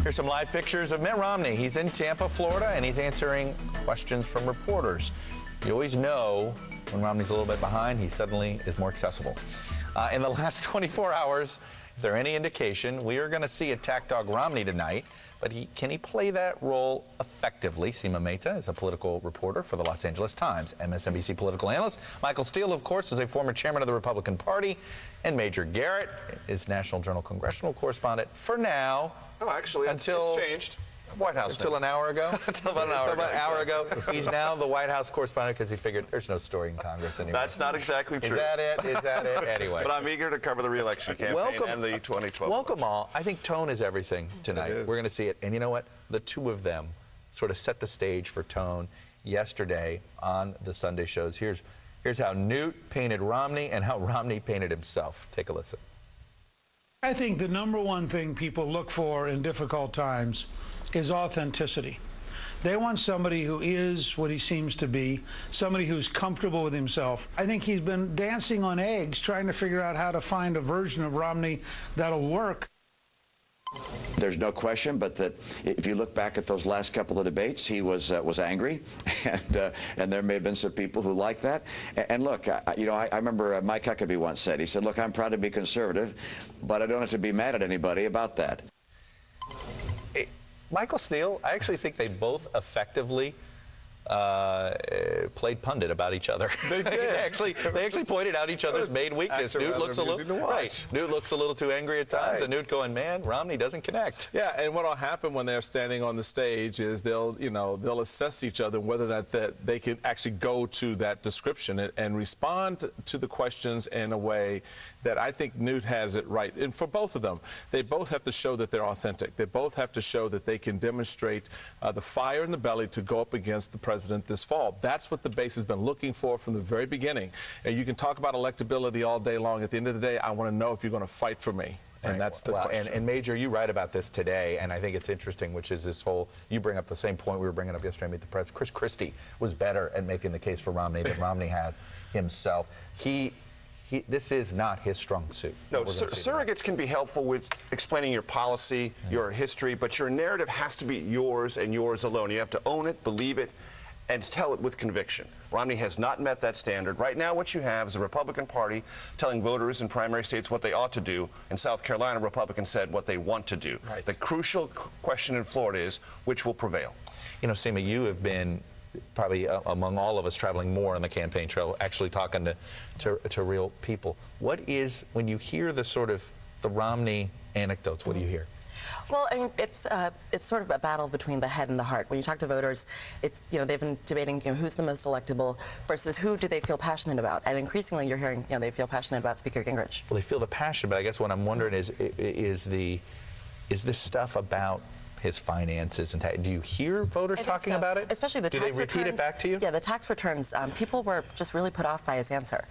Here's some live pictures of Mitt Romney. He's in Tampa, Florida, and he's answering questions from reporters. You always know when Romney's a little bit behind, he suddenly is more accessible. In the last 24 hours, if there any indication, we are going to see Attack Dog Romney tonight. But can he play that role effectively? Seema Mehta is a political reporter for the Los Angeles Times. MSNBC political analyst Michael Steele, of course, is a former chairman of the Republican Party. And Major Garrett is National Journal congressional correspondent for now. Oh, actually, until it's changed. White House. Until an hour ago? Until about an hour ago. He's now the White House correspondent because he figured there's no story in Congress anymore. That's not exactly true. Is that it? Is that it? Anyway. But I'm eager to cover the re-election campaign and the 2012 Welcome all. I think tone is everything tonight. We're going to see it. And you know what? The two of them sort of set the stage for tone yesterday on the Sunday shows. Here's how Newt painted Romney and how Romney painted himself. Take a listen. I think the number one thing people look for in difficult times is authenticity. They want somebody who is what he seems to be, somebody who's comfortable with himself. I think he's been dancing on eggs trying to figure out how to find a version of Romney that'll work. There's no question, but that if you look back at those last couple of debates, he was angry, and there may have been some people who like that. And look, I remember Mike Huckabee once said, he said, "Look, I'm proud to be conservative, but I don't have to be mad at anybody about that." Michael Steele, I actually think they both effectively played pundit about each other. They did. they actually pointed out each other's main weakness. Newt looks a little too angry at times, and Newt going, "Man, Romney doesn't connect." Yeah, and what'll happen when they're standing on the stage is they'll assess each other whether that they can actually go to that description and respond to the questions in a way that I think Newt has it right. And for both of them, they both have to show that they're authentic. They both have to show that they can demonstrate the fire in the belly to go up against the president this fall. That's what the base has been looking for from the very beginning. And you can talk about electability all day long. At the end of the day, I want to know if you're going to fight for me. And that's the question. And Major, you write about this today, and I think it's interesting, which is this whole, you bring up the same point we were bringing up yesterday, Meet the Press. Chris Christie was better at making the case for Romney than Romney has himself. This is not his strong suit. No, surrogates can be helpful with explaining your policy, your history, but your narrative has to be yours and yours alone. You have to own it, believe it, and tell it with conviction. Romney has not met that standard. Right now, what you have is the Republican Party telling voters in primary states what they ought to do. In South Carolina, Republicans said what they want to do. Right. The crucial question in Florida is which will prevail. You know, Seema, you have been probably among all of us traveling more on the campaign trail, actually talking to real people. What is, when you hear the sort of the Romney anecdotes, what do you hear? Well, I mean, it's sort of a battle between the head and the heart. When you talk to voters, it's, they've been debating, who's the most electable versus who do they feel passionate about. And increasingly, you're hearing, they feel passionate about Speaker Gingrich. Well, they feel the passion, but I guess what I'm wondering is this stuff about his finances, and do you hear voters talking about it? Especially the tax returns. Do they repeat it back to you? Yeah, the tax returns. People were just really put off by his answer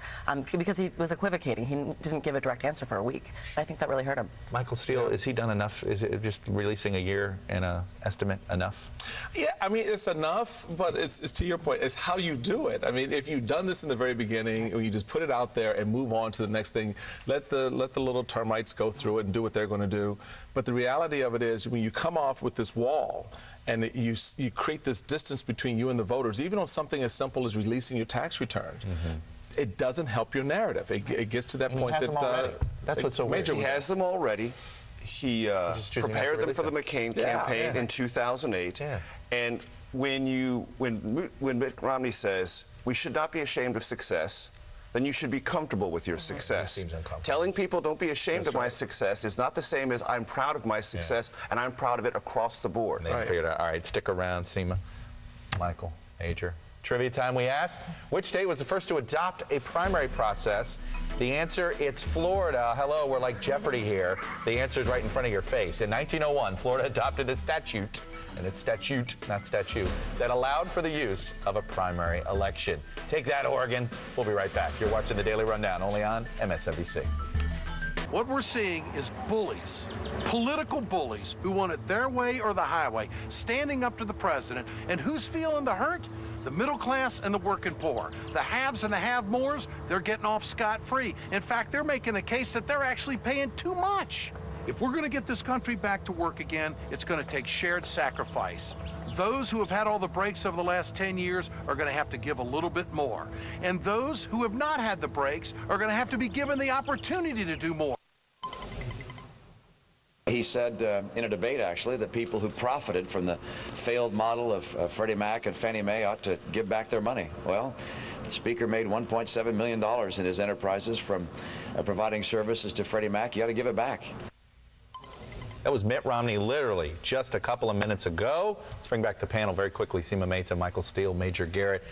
because he was equivocating. He didn't give a direct answer for a week. I think that really hurt him. Michael Steele, is he done enough? Is it just releasing a year and an estimate enough? Yeah, I mean, it's enough, but it's to your point, it's how you do it. I mean, if you've done this in the very beginning, or you just put it out there and move on to the next thing, let the little termites go through it and do what they're going to do. But the reality of it is, when you come off with this wall and you create this distance between you and the voters, even on something as simple as releasing your tax returns, it doesn't help your narrative. It gets to that point that that's what's so weird. He has them already. He prepared them for the McCain campaign in 2008. Yeah. And when Mitt Romney says we should not be ashamed of success, then you should be comfortable with your success. Telling people don't be ashamed of my success is not the same as I'm proud of my success, and I'm proud of it across the board. They figured out, all right, stick around, Seema. Michael, Major. Trivia time, we asked, which state was the first to adopt a primary process? The answer, it's Florida. Hello, we're like Jeopardy here. The answer is right in front of your face. In 1901, Florida adopted a statute, and it's statute, not statute, that allowed for the use of a primary election. Take that, Oregon. We'll be right back. You're watching the Daily Rundown, only on MSNBC. What we're seeing is bullies, political bullies, who want it their way or the highway, standing up to the president. And who's feeling the hurt? The middle class and the working poor. The haves and the have-mores, they're getting off scot-free. In fact, they're making the case that they're actually paying too much. If we're going to get this country back to work again, it's going to take shared sacrifice. Those who have had all the breaks over the last 10 years are going to have to give a little bit more. And those who have not had the breaks are going to have to be given the opportunity to do more. He said in a debate, actually, that people who profited from the failed model of Freddie Mac and Fannie Mae ought to give back their money. Well, the Speaker made $1.7 million in his enterprises from providing services to Freddie Mac. You got to give it back. That was Mitt Romney literally just a couple of minutes ago. Let's bring back the panel very quickly. Seema Mehta, Michael Steele, Major Garrett.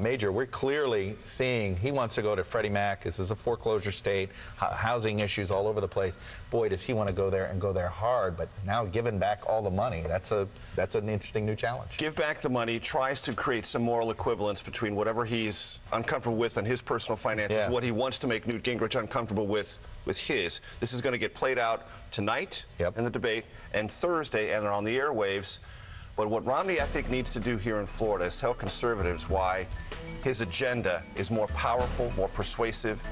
Major, we're clearly seeing he wants to go to Freddie Mac. This is a foreclosure state, housing issues all over the place. Boy, does he want to go there and go there hard. But now giving back all the money, that's an interesting new challenge. Give back the money, tries to create some moral equivalence between whatever he's uncomfortable with in his personal finances, what he wants to make Newt Gingrich uncomfortable with his. This is going to get played out tonight in the debate and Thursday and on the airwaves. But what Romney, I think, needs to do here in Florida is tell conservatives why his agenda is more powerful, more persuasive,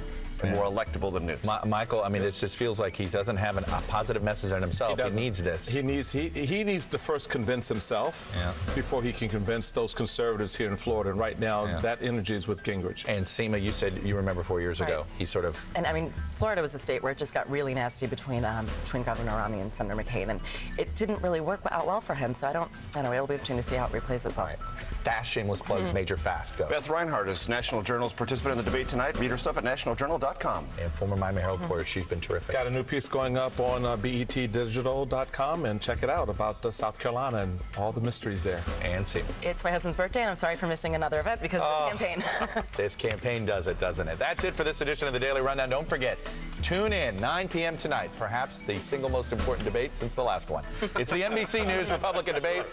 and more electable than Newt's. Michael, I mean, it just feels like he doesn't have a positive message on himself. He needs this. He needs to first convince himself before he can convince those conservatives here in Florida. And right now, that energy is with Gingrich. And Seema, you said you remember 4 years ago, he sort of... And I mean, Florida was a state where it just got really nasty between Governor Romney and Senator McCain, and it didn't really work out well for him. So I don't know. It'll be interesting to see how it replays itself. Fast, shameless plugs, Major Fast. Go. Beth Reinhardt is National Journal's participant in the debate tonight. Read her stuff at nationaljournal.com. And former Miami Herald reporter, she's been terrific. Got a new piece going up on betdigital.com, and check it out about South Carolina and all the mysteries there. And Seema. It's my husband's birthday, and I'm sorry for missing another event because of this campaign. This campaign does it, doesn't it? That's it for this edition of the Daily Rundown. Don't forget, tune in 9 p.m. tonight, perhaps the single most important debate since the last one. It's the NBC News Republican debate.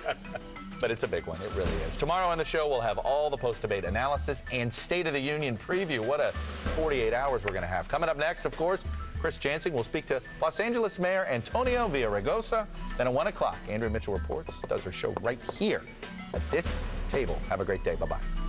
But it's a big one. It really is. Tomorrow on the show, we'll have all the post-debate analysis and State of the Union preview. What a 48 hours we're going to have. Coming up next, of course, Chris Jansing will speak to Los Angeles Mayor Antonio Villaraigosa. Then at 1 o'clock, Andrea Mitchell reports, does her show right here at this table. Have a great day. Bye-bye.